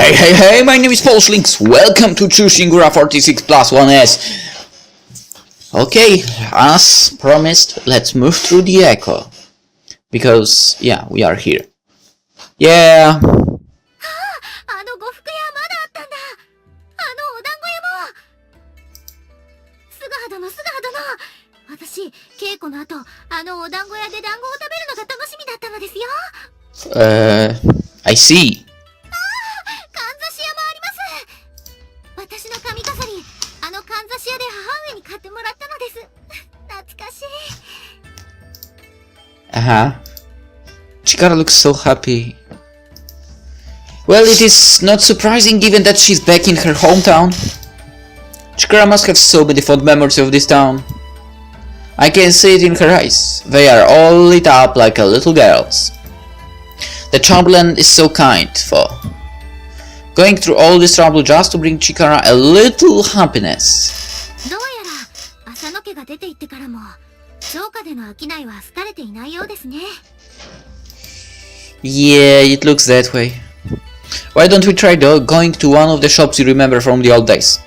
Hey, my name is PolishLynx. Welcome to ChuSingura46+1 S. Okay, as promised, let's move through the echo. Because, yeah, we are here. Yeah. I see. Chikara looks so happy. Well, it is not surprising given that she's back in her hometown. Chikara must have so many fond memories of this town. I can see it in her eyes. They are all lit up like a little girl's. The Chamberlain is so kind for going through all this trouble just to bring Chikara a little happiness. Yeah, it looks that way. Why don't we try going to one of the shops you remember from the old days?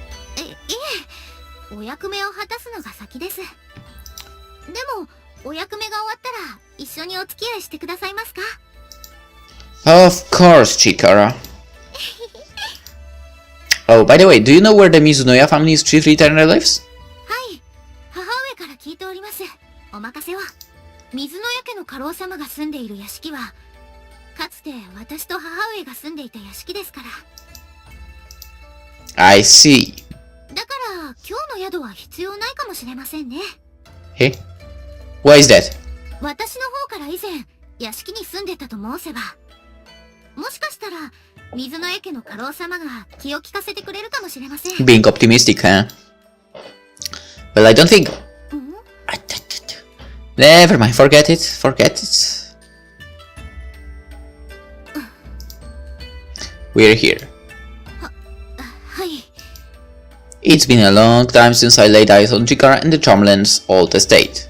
Of course, Chikara. Oh, by the way, do you know where the Mizunoya family's chief retainer lives? I see. Hey? Why is that? Being optimistic, huh? Well, I don't think... Never mind, forget it. We're here. It's been a long time since I laid eyes on Chikara and the Chamberlain's old estate.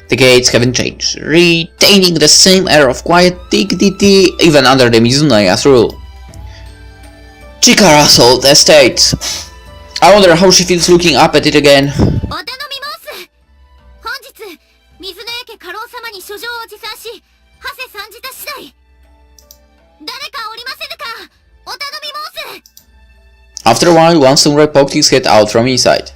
The gates haven't changed, retaining the same air of quiet dignity even under the Mizunoya's rule. Chikara's old estate. I wonder how she feels looking up at it again. After a while, one samurai poked his head out from inside.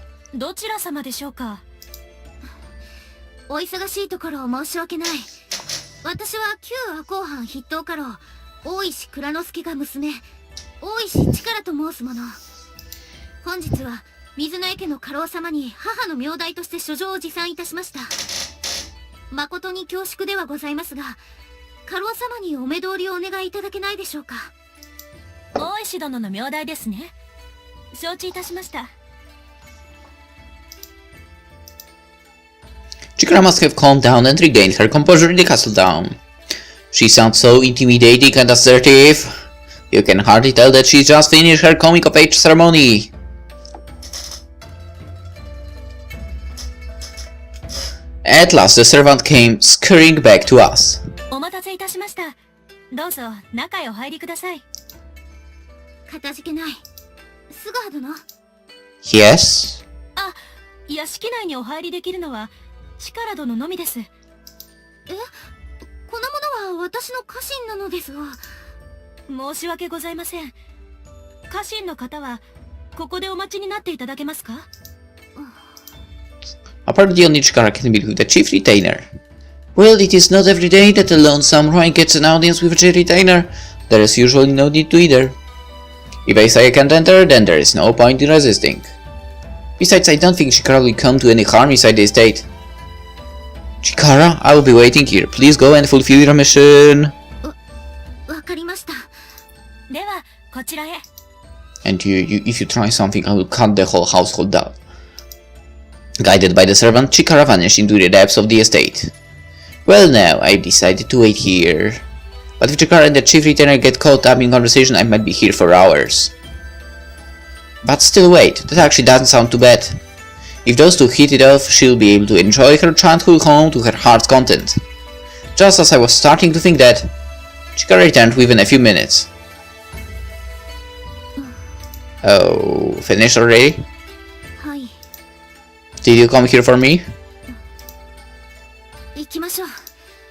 Chikara must have calmed down and regained her composure in the castle town. She sounds so intimidating and assertive. You can hardly tell that she just finished her coming-of-age ceremony. At last the servant came scurrying back to us. Yes? Apparently only Chikara can meet with the chief retainer. Well, it is not every day that a lone samurai gets an audience with a chief retainer. There is usually no need to either. If I say I can't enter, then there is no point in resisting. Besides, I don't think Chikara will come to any harm inside the estate. Chikara, I will be waiting here. Please go and fulfill your mission. And if you try something, I will cut the whole household down. Guided by the servant, Chikara vanished into the depths of the estate. Well now, I've decided to wait here. But if Chikara and the chief retainer get caught up in conversation, I might be here for hours. But still wait, that actually doesn't sound too bad. If those two hit it off, she'll be able to enjoy her childhood home to her heart's content. Just as I was starting to think that, Chikara returned within a few minutes. Oh, finished already? はい、 Did you come here for me? 行きましょう。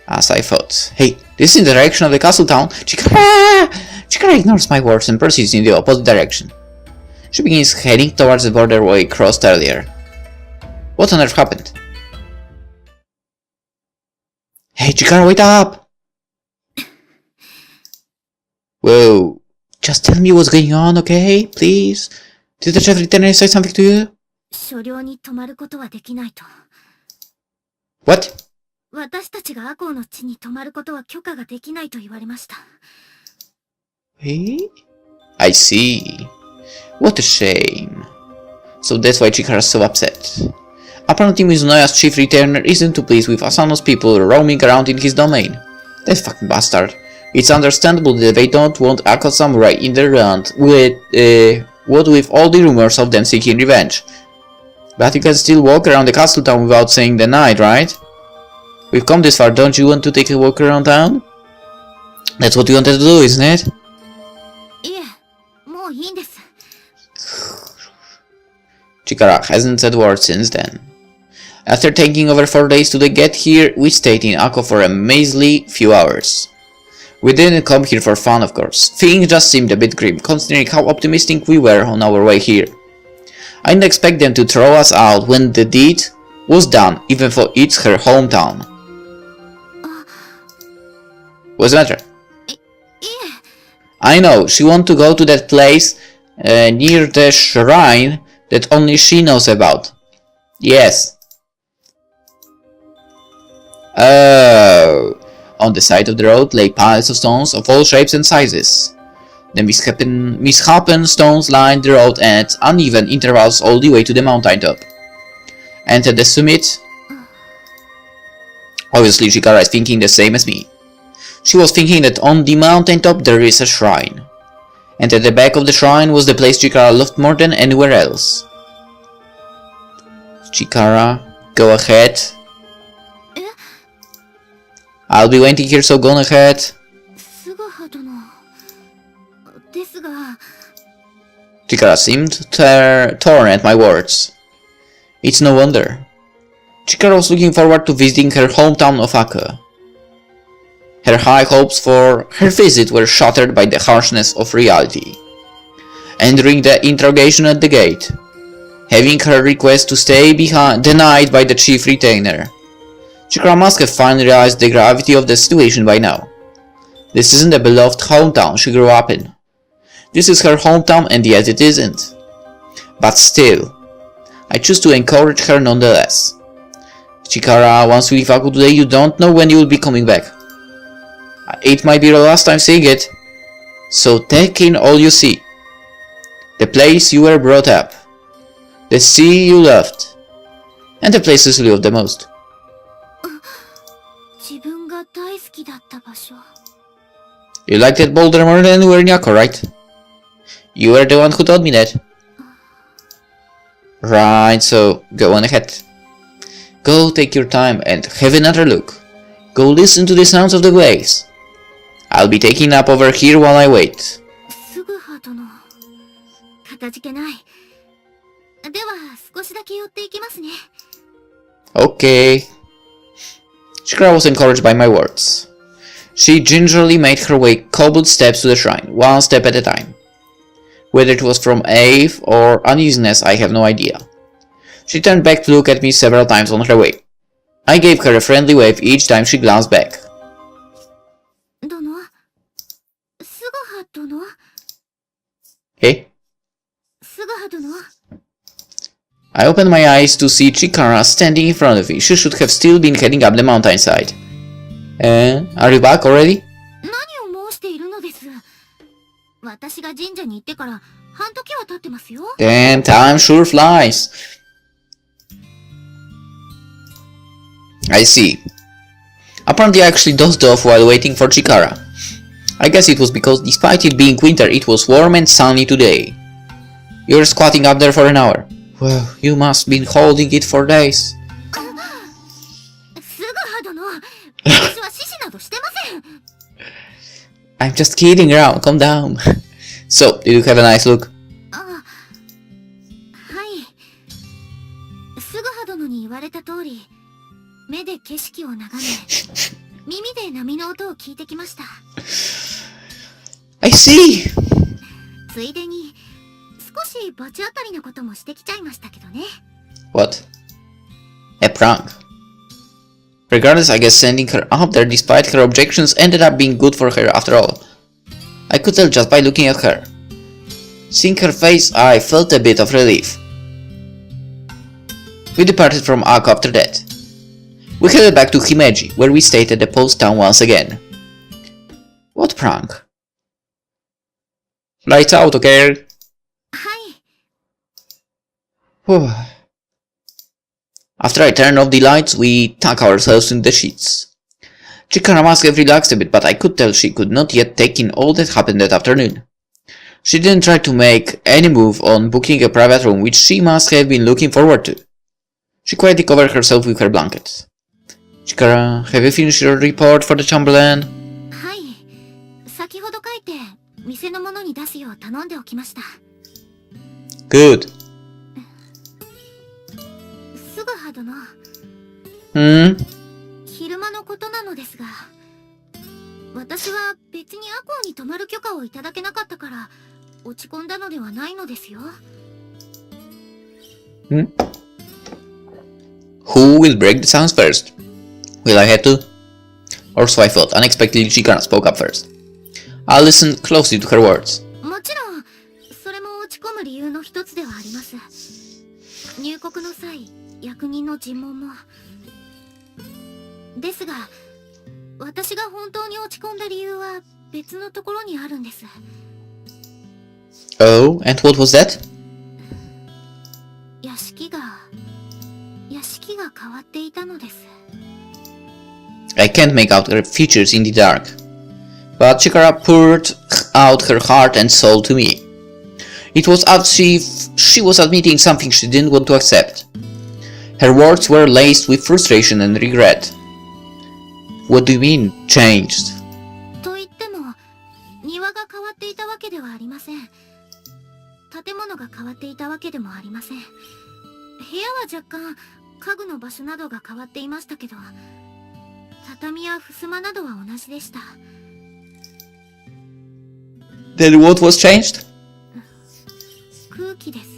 As I thought. Hey, this is in the direction of the castle town. Chikara! Chikara ignores my words and proceeds in the opposite direction. She begins heading towards the border we crossed earlier. What on earth happened? Hey, Chikara, wait up! Whoa. Just tell me what's going on, okay? Please? Did the chef return say something to you? 所領に泊まることはできないと。 What? 私たちがアコウの地に泊まることは許可ができないと言われました。 Eh? I see. What a shame. So that's why Chikara's so upset. Apparently Mizunoya's chief returner isn't too pleased with Asano's people roaming around in his domain. That fucking bastard. It's understandable that they don't want Ako Samurai in their land with, what with all the rumors of them seeking revenge. But you can still walk around the castle town without saying denied, right? We've come this far, don't you want to take a walk around town? That's what you wanted to do, isn't it? いえ、もういいんです。 Chikara hasn't said a word since then. After taking over 4 days to get here, we stayed in Ako for a measly few hours. We didn't come here for fun, of course. Things just seemed a bit grim, considering how optimistic we were on our way here. I didn't expect them to throw us out when the deed was done, even though it's her hometown. What's the matter? いえ、 I know, she wants to go to that place near the shrine that only she knows about. Yes. Oh. On the side of the road lay piles of stones of all shapes and sizes. The misshapen stones lined the road at uneven intervals all the way to the mountain top. And at the summit... Obviously Chikara is thinking the same as me. She was thinking that on the mountain top there is a shrine. And at the back of the shrine was the place Chikara loved more than anywhere else. Chikara, go ahead. I'll be waiting here, so go ahead. 菅葉殿。ですが。 Chikara seemed torn at my words. It's no wonder. Chikara was looking forward to visiting her hometown of Aka. Her high hopes for her visit were shattered by the harshness of reality. Entering the interrogation at the gate, having her request to stay behind denied by the chief retainer. Chikara must have finally realized the gravity of the situation by now. This isn't the beloved hometown she grew up in. This is her hometown, and yet it isn't. But still, I choose to encourage her nonetheless. Chikara, once you leave Aku today, you don't know when you will be coming back. It might be your last time seeing it, so take in all you see. The place you were brought up, the sea you loved, and the places you loved the most. 自分が大好きだった場所。 You like that boulder more than anywhere in Yako, right? You were the one who told me that. Right, so go on ahead. Go take your time and have another look. Go listen to the sounds of the waves. I'll be taking up over here while I wait. 菅葉殿。かたじけない。では少しだけ寄っていきますね。 Okay. Chikara was encouraged by my words. She gingerly made her way cobbled steps to the shrine, one step at a time. Whether it was from awe or uneasiness, I have no idea. She turned back to look at me several times on her way. I gave her a friendly wave each time she glanced back. 殿、菅葉殿、 Hey? 菅葉殿。 I opened my eyes to see Chikara standing in front of me. She should have still been heading up the mountainside. Are you back already? 何を申しているのです。私が神社に行ってから半時は経ってますよ。 Damn, time sure flies. I see. Apparently I actually dozed off while waiting for Chikara. I guess it was because despite it being winter, it was warm and sunny today. You're squatting up there for an hour. Well, you must have been holding it for days. 菅葉殿、私は獅子などしてません。 I'm just kidding around, calm down. So, did you have a nice look? あ、われた通り、目で景色を眺め、耳で波の音を聞いてきました。I see! ついでに、少し罰当たりなこともしてきちゃいましたけどね。What? A prank. Regardless, I guess sending her up there despite her objections ended up being good for her after all. I could tell just by looking at her. Seeing her face, I felt a bit of relief. We departed from Ako after that. We headed back to Himeji, where we stayed at the post town once again. What prank? Lights out, okay? Hi. After I turned off the lights, we tucked ourselves in the sheets. Chikara must have relaxed a bit, but I could tell she could not yet take in all that happened that afternoon. She didn't try to make any move on booking a private room, which she must have been looking forward to. She quietly covered herself with her blanket. Chikara, have you finished your report for the Chamberlain? はい。先ほど書いて、店の者に出すよう頼んでおきました。Good. すぐは殿。昼間のことなのですが、私は別にアコアに泊まる許可をいただけなかったから、落ち込んだのではないのですよ。Who will break the silence first? Will I have to? Or so I thought. Unexpectedly, Chikara spoke up first. I listened closely to her words. もちろん、それも落ち込む理由の一つではあります。入国の際、役人の尋問も。ですが、私が本当に落ち込んだ理由は別のところにあるんです。Oh, and what was that? 屋敷が変わっていたのです。I can't make out her features in the dark, but Chikara poured out her heart and soul to me. It was as if she was admitting something she didn't want to accept. Her words were laced with frustration and regret. What do you mean, changed? と言っても、庭が変わっていたわけではありません。建物が変わっていたわけでもありません。部屋は若干、家具の場所などが変わっていましたけど、畳や襖などは同じでした。Then what was changed? 空気です。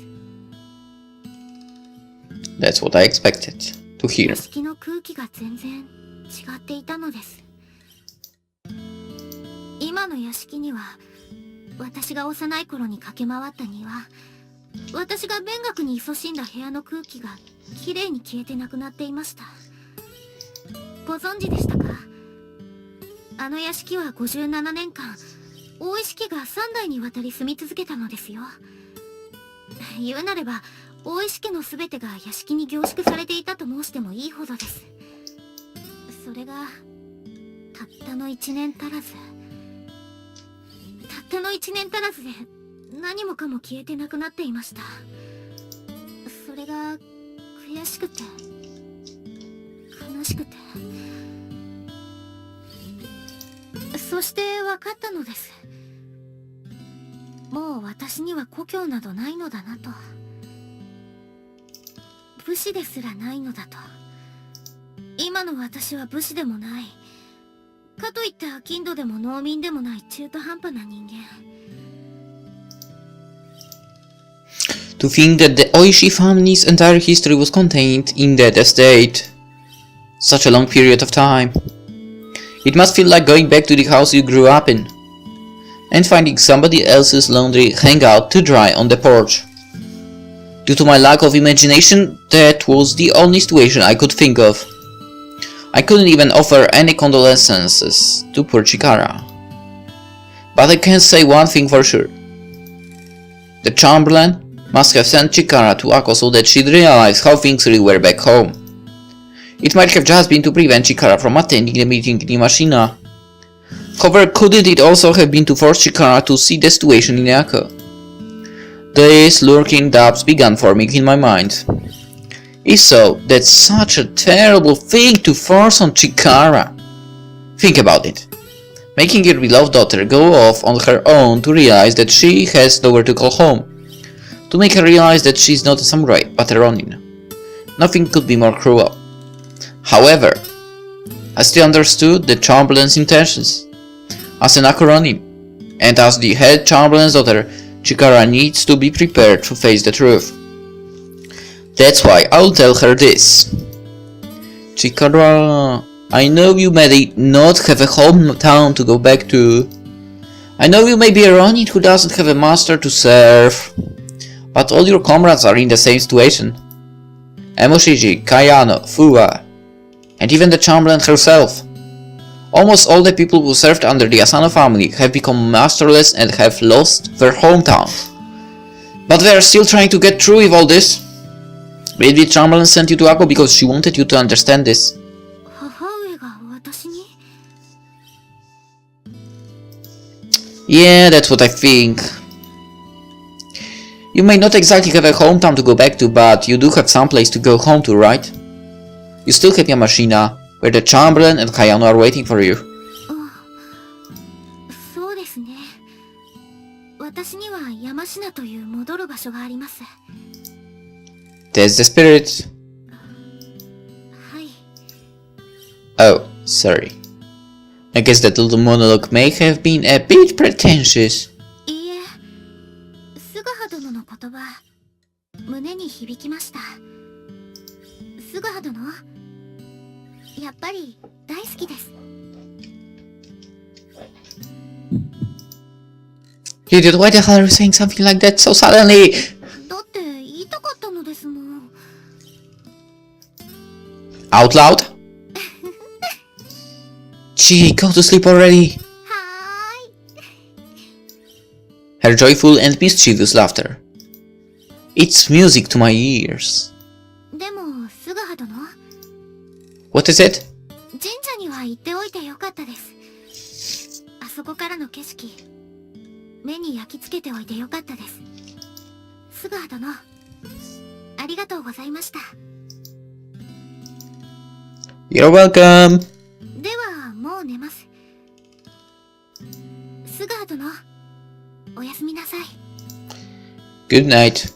That's what I expected to hear. 屋敷の空気が全然違っていたのです。今の屋敷には、私が幼い頃に駆け回った庭、私が勉学に勤しんだ部屋の空気がきれいに消えてなくなっていました。ご存知でしたか？あの屋敷は57年間、大石家が3代にわたり住み続けたのですよ。言うなれば、大石家のすべてが屋敷に凝縮されていたと申してもいいほどです。それが、たったの1年足らず。たったの1年足らずで、何もかも消えてなくなっていました。それが、悔しくて、悲しくて。そして分かったのです。もう私には故郷などないのだなと。武士ですらないのだと。今の私は武士でもない。かといって商人でも農民でもない中途半端な人間。To think that the Oishi family's entire history was contained in that estate. Such a long period of time. It must feel like going back to the house you grew up in. And finding somebody else's laundry hang out to dry on the porch. Due to my lack of imagination, that was the only situation I could think of. I couldn't even offer any condolences to poor Chikara. But I can say one thing for sure. The Chamberlain must have sent Chikara to Ako so that she'd realize how things really were back home. It might have just been to prevent Chikara from attending the meeting in Imashina. However, couldn't it also have been to force Chikara to see the situation in Ako? These lurking doubts began forming in my mind. If so, that's such a terrible thing to force on Chikara. Think about it. Making your beloved daughter go off on her own to realize that she has nowhere to call home. To make her realize that she's not a samurai, but a Ronin. Nothing could be more cruel. However, I still understood the Chamberlain's intentions. As an Ronin, and as the head Chamberlain's daughter, Chikara needs to be prepared to face the truth. That's why I'll tell her this. Chikara, I know you may not have a hometown to go back to. I know you may be a Ronin who doesn't have a master to serve. But all your comrades are in the same situation. Emoshiji, Kayano, Fuwa, and even the Chamberlain herself. Almost all the people who served under the Asano family have become masterless and have lost their hometown. But they are still trying to get through with all this. Maybe Chamberlain sent you to Akko because she wanted you to understand this. Yeah, that's what I think. You may not exactly have a hometown to go back to, but you do have some place to go home to, right? You still have Yamashina, where the Chamberlain and Kayano are waiting for you. That's the spirit. Oh, sorry. I guess that little monologue may have been a bit pretentious. Dude, why the hell are you saying something like that so suddenly? Out loud? Gee, go to sleep already. Her joyful and mischievous laughter. It's music to my ears. What is it? You're welcome. Good night.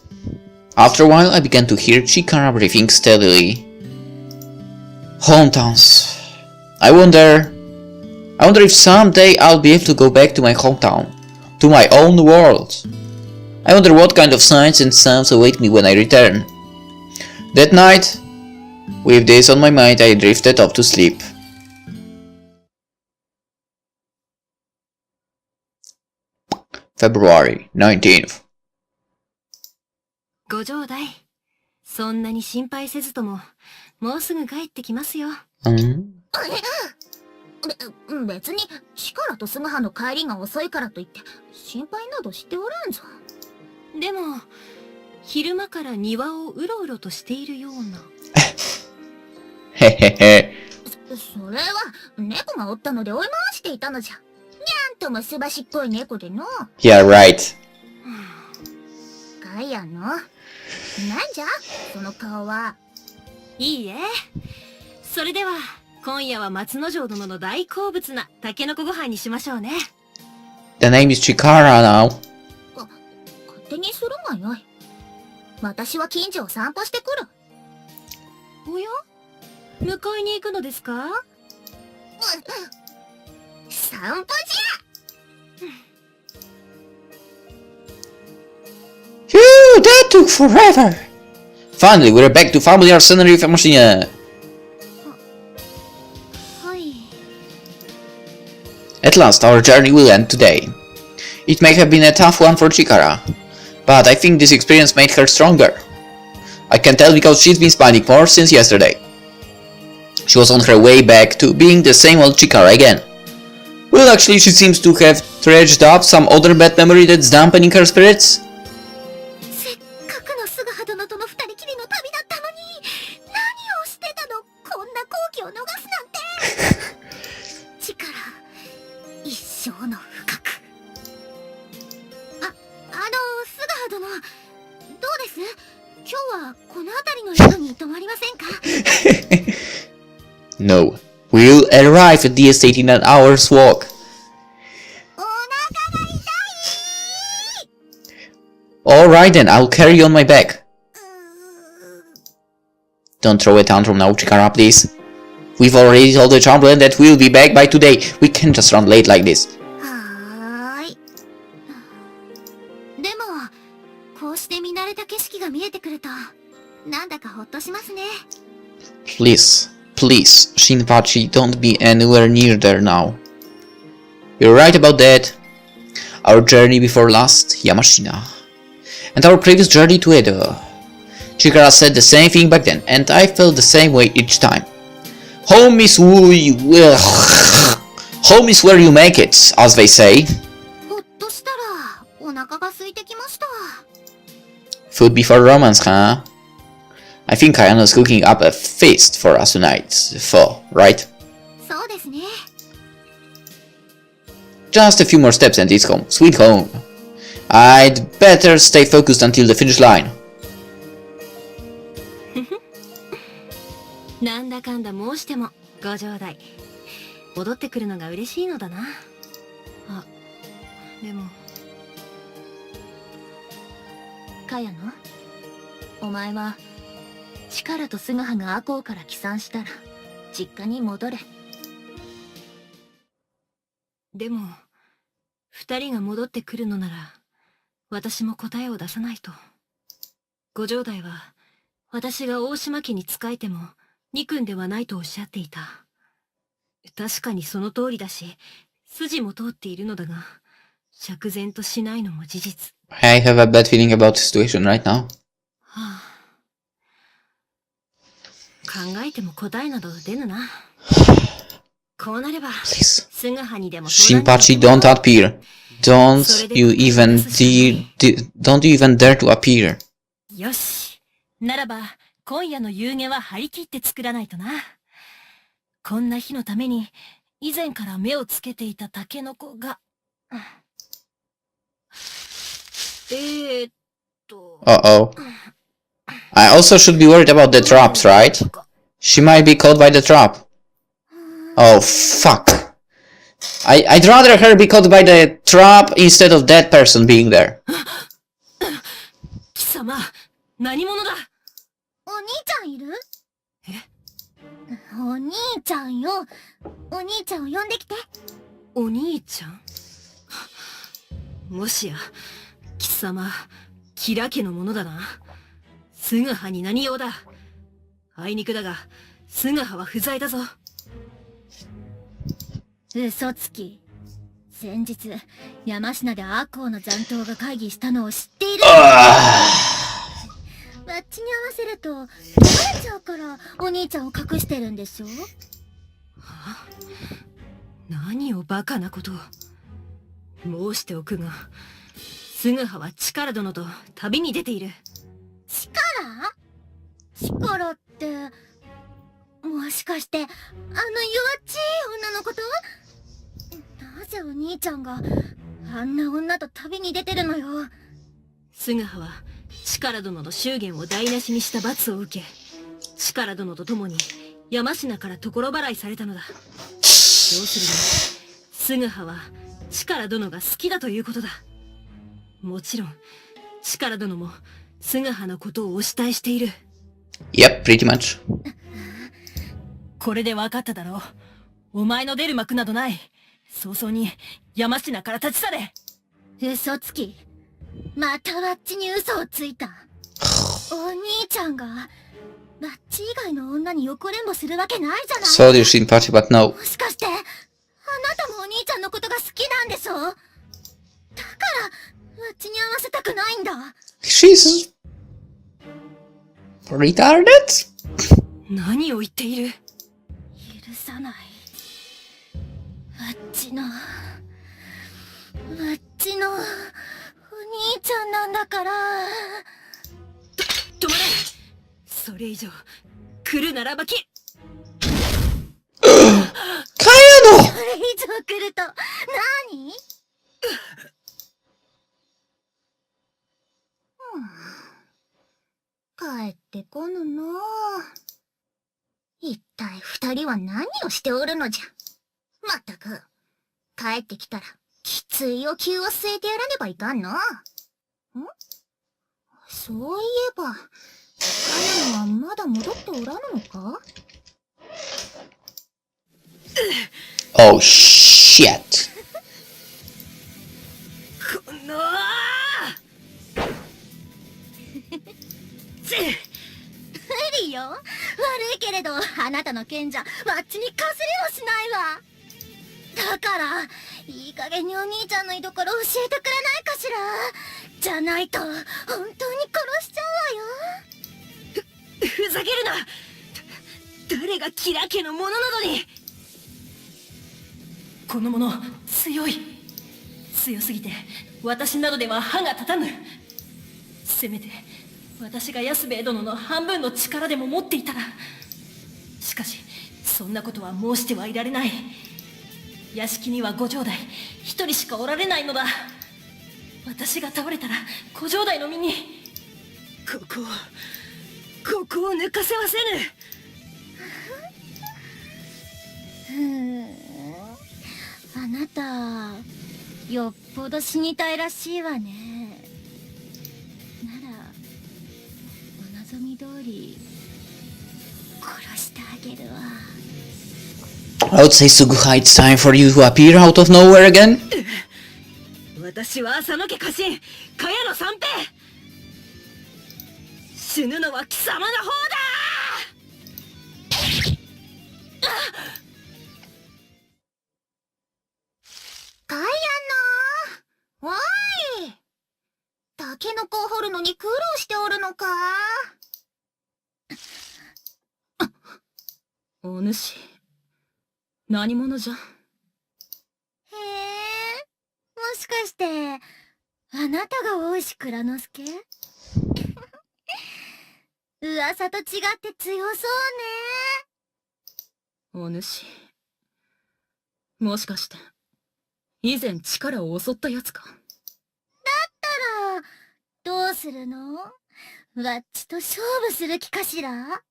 After a while, I began to hear Chikara breathing steadily. Hometowns. I wonder if someday I'll be able to go back to my hometown, to my own world. I wonder what kind of sights and sounds await me when I return. That night, with this on my mind, I drifted off to sleep. February 19th. ご城代、そんなに心配せずとも、もうすぐ帰ってきますよ。別に力と菅葉の帰りが遅いからといって心配などしておらんぞ。でも昼間から庭をうろうろとしているような。へへへ。それは猫がおったので追い回していたのじゃ。にゃんともすばしっこい猫での。Yeah, right. ガイアの。なんじゃその顔は。いいえ。それでは今夜は松之丞殿の大好物なタケノコご飯にしましょうね。The name is Chikara now. 勝手にするがよい。私は近所を散歩してくる。おや？迎えに行くのですか？散歩じゃ。Phew, that took forever. Finally, we're back to familiar scenery of Emoshina. At last, our journey will end today. It may have been a tough one for Chikara, but I think this experience made her stronger. I can tell because she's been smiling more since yesterday. She was on her way back to being the same old Chikara again. Well, actually, she seems to have dredged up some other bad memory that's dampening her spirits. No, we'll arrive at the estate in an hour's walk. Alright then, I'll carry you on my back. Don't throw a tantrum now, Chikara, please. We've already told the Chamberlain that we'll be back by today. We can't just run late like this. はーい。でも、こうして見慣れた景色が見えてくると、なんだかほっとしますね。Please, please, Shinpachi, don't be anywhere near there now. You're right about that. Our journey before last, Yamashina. And our previous journey to Edo. Chikara said the same thing back then, and I felt the same way each time. Home is home is where you make it, as they say. ほっとしたら、お腹が空いてきました。Food before romance, huh? I think Kayano's cooking up a feast for us tonight, right? そうですね。Just a few more steps and it's home. Sweet home. I'd better stay focused until the finish line. なんだかんだ申してもご城代戻ってくるのが嬉しいのだな。あ、でもかやの、お前は力と素葉が赤穂から帰参したら実家に戻れ。でも二人が戻ってくるのなら私も答えを出さないと。ご城代は私が大島家に仕えても二君ではないとおっしゃっていた。確かにその通りだし筋も通っているのだが釈然としないのも事実。I have a bad feeling about the situation right now. はあ、考えても答えなど出ぬな。こうなれば Please. 素葉にでも Shinpachi, don't appear. Don't you even dare to appear. よし。ならば今夜の夕げは張り切って作らないとな。こんな日のために以前から目をつけていたタケノコが。Uh-oh. I also should be worried about the traps, right? She might be caught by the trap. Oh, fuck. I'd rather her be caught by the trap instead of that person being there. 貴様、何者だ。お兄ちゃんいる？お兄ちゃんよ。お兄ちゃんを呼んできて。お兄ちゃん。もしや貴様キラ家の者だな。素葉に何用だ。あいにくだが素葉は不在だぞ。嘘つき。先日山科で赤穂の残党が会議したのを知っている。バッチに合わせるとバレちゃうからお兄ちゃんを隠してるんでしょ。は？何をバカなことを。申しておくが素葉は力殿と旅に出ている。力ってもしかしてあの弱っちい女のこと？なぜお兄ちゃんがあんな女と旅に出てるのよ。素葉は力殿の祝言を台無しにした罰を受け力殿と共に山科から所払いされたのだ。要するに素葉は力殿が好きだということだ。もちろん力殿も素葉のことをお慕いしている。Yep, pretty much. これで分かっただろう。お前の出る幕などない。早々に山科から立ち去れ。嘘つき。またバッチに嘘をついた。お兄ちゃんがバッチ以外の女に横連母するわけないじゃない。So dear Shinpachi, but no. もしかしてあなたもお兄ちゃんのことが好きなんでしょ。だからバッチに合わせたくないんだ。She's retarded? 何を言っている。許さない。バッチのお兄ちゃんなんだから。止まれ。それ以上来るならばき。Kayano! それ以上来ると何？帰ってこぬの。一体二人は何をしておるのじゃ。まったく帰ってきたらきついお灸を据えてやらねばいかんの。そういえばカヤノはまだ戻っておらぬのか？ Oh shit. この無理よ。悪いけれど、あなたの剣じゃわっちにかすれもしないわ。だから、いい加減にお兄ちゃんの居所教えてくれないかしら。じゃないと、本当に殺しちゃうわよ。ふざけるな。誰がキラ家のものなのに。この者強い。強すぎて私などでは歯が立たぬ。せめて私が安兵衛殿の半分の力でも持っていたら。しかしそんなことは申してはいられない。屋敷にはご城代一人しかおられないのだ。私が倒れたらご城代の身にここを抜かせはせぬ。あなた、よっぽど死にたいらしいわね。なら、お望み通り、殺してあげるわ。I would say, Suguha, it's time for you to appear out of nowhere again. 私は浅野家家臣茅野三平。死ぬのは貴様の方だ。カヤノ、おい、タケノコを掘るのに苦労しておるのか？お主何者じゃ。へえ、もしかしてあなたが大石蔵之介？噂と違って強そうね。お主もしかして以前力を襲ったやつか。だったらどうするの？わっちと勝負する気かしら？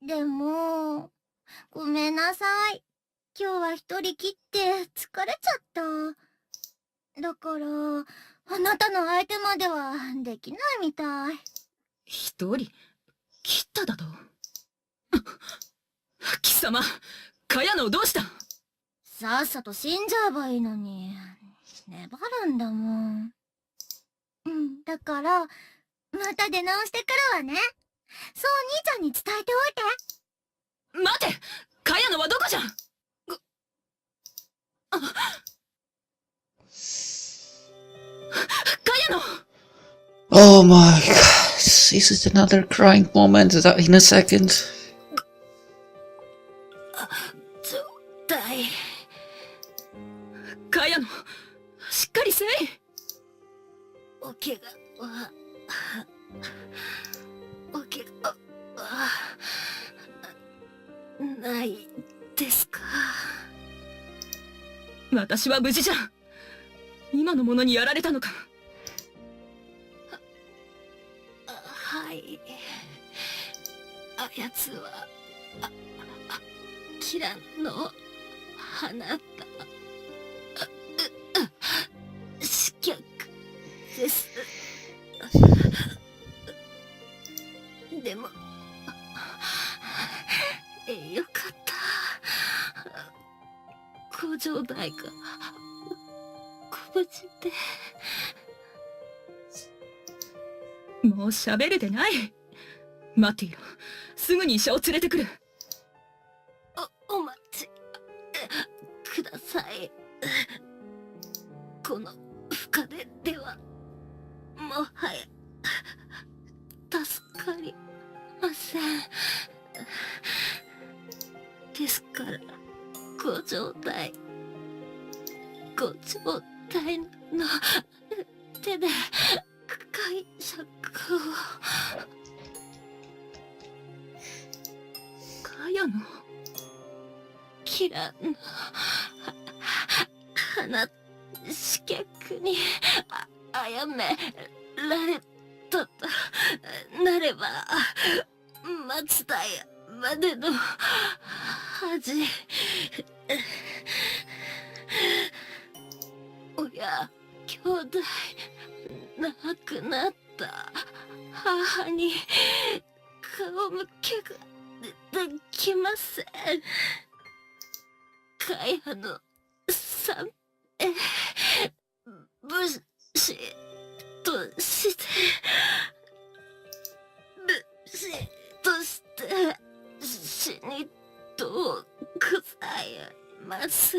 でもごめんなさい、今日は一人きって疲れちゃった。だからあなたの相手まではできないみたい。一人切っただと。貴様茅野をどうした。さっさと死んじゃえばいいのに、粘るんだもん。だからまた出直してくるわね。そう兄ちゃんに伝えておいて。待て、茅野はどこじゃ。茅野。 Oh my god. Is it another crying moment in a second? 状態。茅野しっかりせい。お怪我はないですか。私は無事じゃ。今の者にやられたのか。はい。あやつはキラの放った死脚です。でもよかった。ご城代がご無事で。もう喋るでない。待っていろ、すぐに医者を連れてくる。お待ちください。この深手ではもはや助かりません。ですからご城代の手で解釈を。茅野キラの死脚に殺められたとなれば、松平までの恥。親兄弟亡くなった母に顔向けができません。カヤの三平、武士として死にとうございます。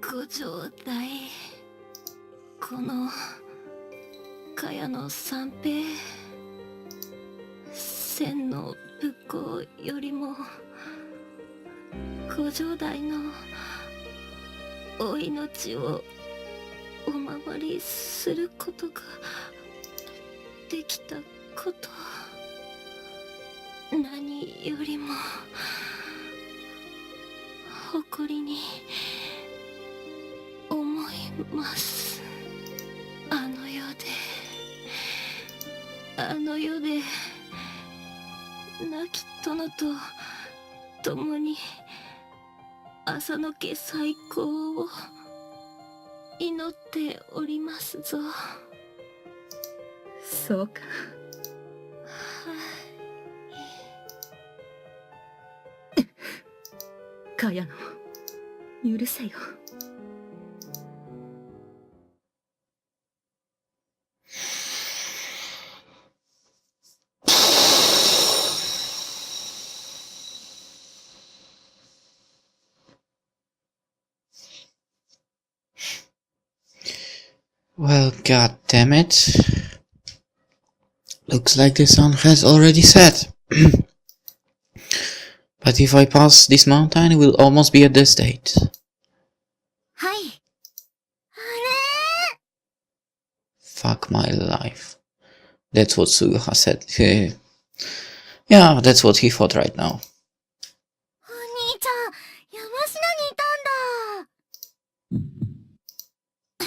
ご城代、このカヤの三平、千の武功よりもご城代のお命をお守りすることができたこと、何よりも誇りに思います。あの世で亡き殿と共に浅野家再興を祈っておりますぞ。そうか。カヤの許せよ。Well, god damn it. Looks like the sun has already set. But if I pass this mountain, we'll almost be at the estate. はい。あ Fuck my life. That's what Suha said. Yeah, that's what he thought right now. れ、お兄ちゃん、山科にいた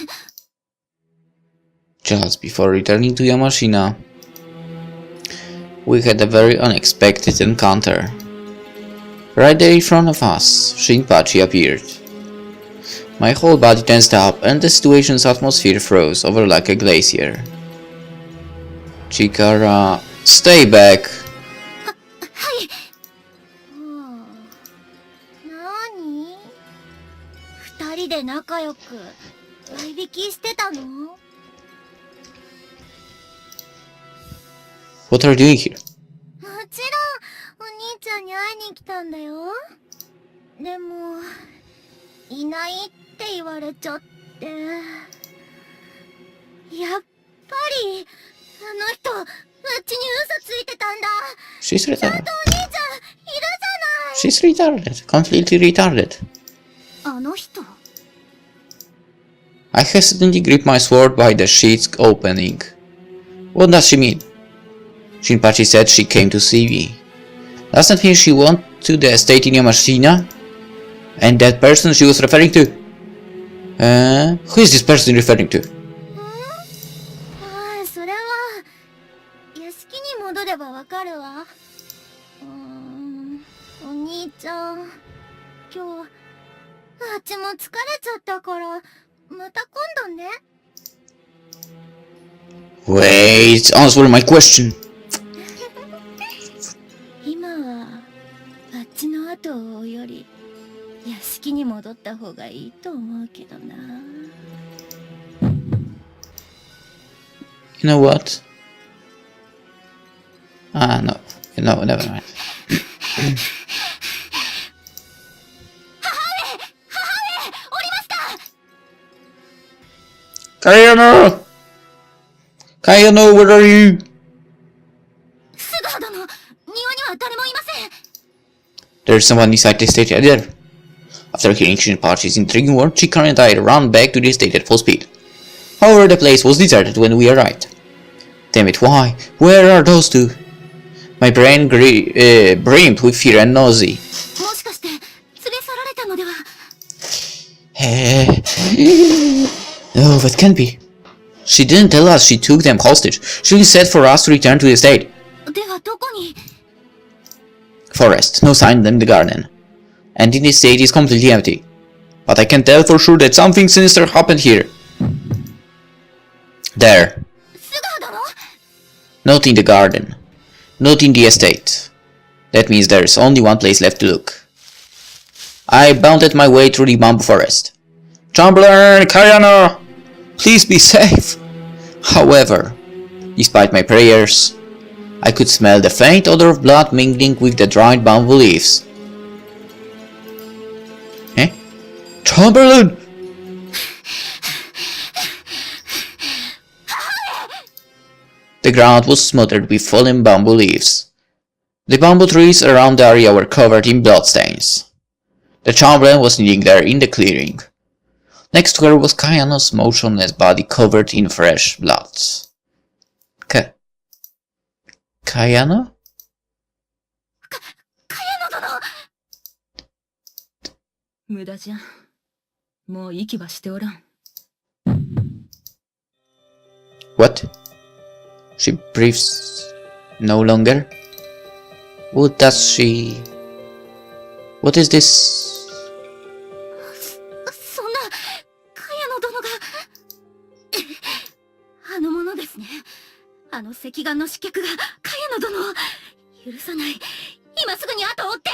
んだ。Just before returning to Yamashina, we had a very unexpected encounter. Right there in front of us, Shinpachi appeared. My whole body tensed up and the situation's atmosphere froze over like a glacier. Chikara, stay back! はい。なに？二人で仲良く割引してたの？ What are you doing here? もちろん、お兄ちゃんに会いに来たんだよ。でも、いないって言われちゃって。やっぱり、あの人、うちに嘘ついてたんだ。 She's ちゃん retarded. とお兄ちゃん、いるじ She's retarded. Completely retarded. ゃない。あの人 I hesitantly grip my sword by the sheet's opening. What does she mean? Shinpachi said she came to see me. Doesn't mean she went to the estate in Yamashina? And that person she was referring to? Who is this person referring to? ああ、それは、屋敷に戻ればわかるわ。お兄ちゃん、今日、あっちも疲れちゃったから、また今度ね。Wait, answer my question. 今は、あっちの後を追うより、屋敷に戻った方がいいと思うけどな。You know what? No. No, never mind. 降りました。 Kayano! Kayano, where are you? 須川殿、庭には誰もいません。 There's someone inside the estate there. After hearing Shinpachi's intriguing word, Chikara and I ran back to the estate at full speed. However, the place was deserted when we arrived. Damn it, why? Where are those two? My brain brimmed with fear and nausea. もしかして、連れ去られたのでは。 No, that can't be. She didn't tell us she took them hostage. She only said for us to return to the estate. ではどこに？ Forest, no sign in the garden. And the estate is completely empty. But I can tell for sure that something sinister happened here. There. 須 Not in the garden. Not in the estate. That means there is only one place left to look. I bounded my way through the bamboo forest. Chamberlain, Kayano! Please be safe! However, despite my prayers, I could smell the faint odor of blood mingling with the dried bamboo leaves. Eh? Chamberlain! The ground was smothered with fallen bamboo leaves. The bamboo trees around the area were covered in bloodstains. The Chamberlain was kneeling there in the clearing. Next to her was Kayano's motionless body covered in fresh blood. Kayano? 無駄じゃん。もう息はしておらん。What? She breathes no longer? What does she... What is this? そんな、茅野殿が。あの者ですね。あの赤眼の刺客が茅野殿を許さない。今すぐに後を追って。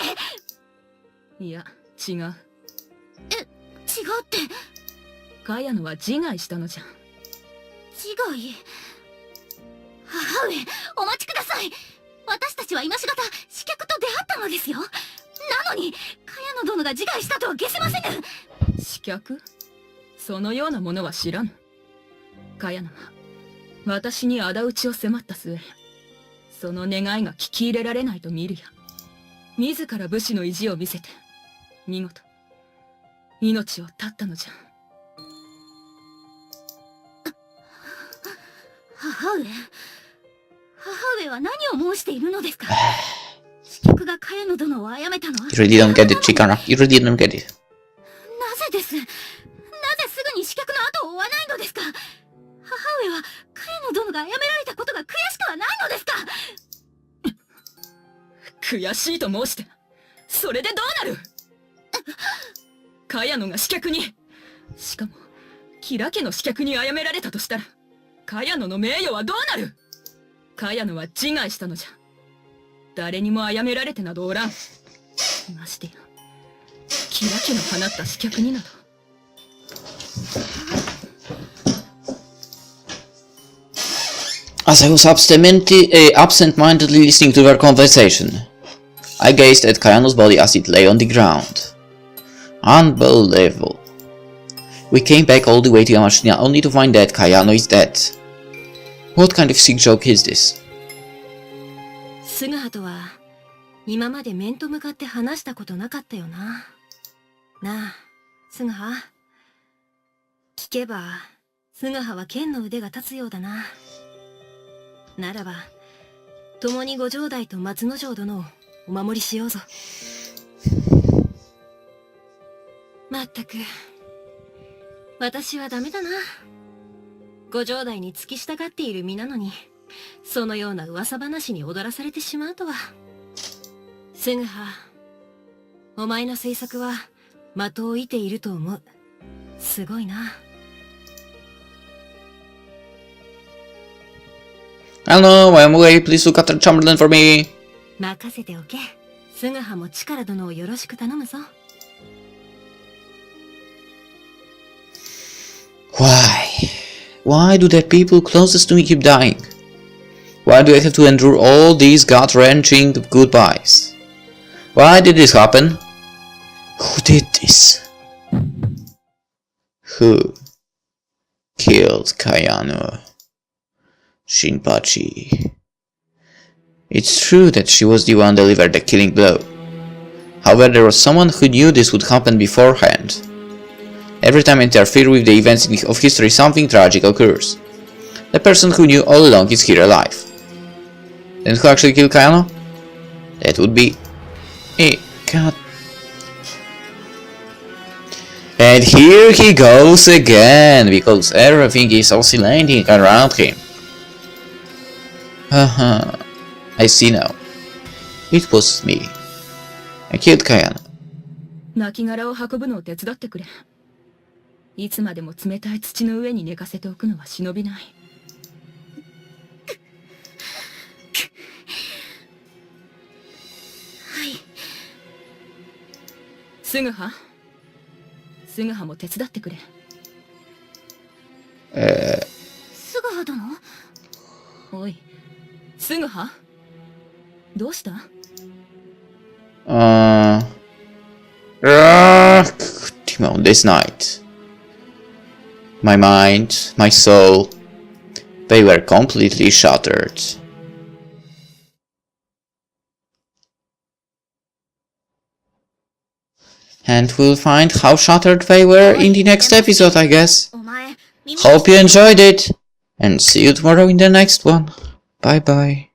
いや、違う。違うって。茅野は自害したのじゃ。自害？母上、お待ちください。私たちは今しがた刺客と出会ったのですよ。なのに、茅野殿が自害したとは消せませぬ。刺客？そのようなものは知らぬ。茅野は私に仇討ちを迫った末、その願いが聞き入れられないと見るや、自ら武士の意地を見せて見事命を絶ったのじゃ。母上、母上は何を申しているのですか。刺客が茅野殿を殺めたのは。 You really don't get it, Chikara. You really don't get it. なぜです。なぜすぐに刺客の後を追わないのですか。母上は茅野殿が殺められたことが悔しくはないのですか。悔しいと申して、それでどうなる。茅野が刺客に、しかも吉良家の刺客に殺められたとしたら、茅野の名誉はどうなる。茅野は自害したのじゃ。誰にも殺められてなどおらん。ましてや吉良家の放った刺客になど。As I was absent-mindedly listening to their conversation, I gazed at Kayano's body as it lay on the ground. Unbelievable. We came back all the way to Yamashina only to find that Kayano is dead. What kind of sick joke is this? スグハとは今まで面と向かって話したことなかったよな。なあ、スグハ。聞けば、スグハは剣の腕が立つようだな。ならば、共にご城代と松之丞殿をお守りしようぞ。まったく、私はダメだな。ご城代に付き従っている身なのに、そのような噂話に踊らされてしまうとは。スグハ、お前の推測は的を射ていると思う。すごいな。Hello, I am away. Please look after Chamberlain for me. 任せておけ。スグハも力殿をよろしく頼むぞ。Why do the people closest to me keep dying? Why do I have to endure all these gut-wrenching goodbyes? Why did this happen? Who did this? Who killed Kayano? Shinpachi. It's true that she was the one that delivered the killing blow. However, there was someone who knew this would happen beforehand. Every time I interfere with the events of history, something tragic occurs. The person who knew all along is here alive. Then who actually killed Kayano? That would be... God. And here he goes again, because everything is oscillating around him. Haha, I see now. It was me. I killed Kayano. 亡骸を運ぶのを手伝ってくれ。いつまでも冷たい土の上に寝かせておくのは忍びない。すぐはすぐはも手伝ってくれ。すぐは殿。おい、すぐはどうした？Timon, this night. My mind, my soul, they were completely shattered. And we'll find how shattered they were in the next episode, I guess. お前、耳 Hope you enjoyed it, and see you tomorrow in the next one. Bye bye.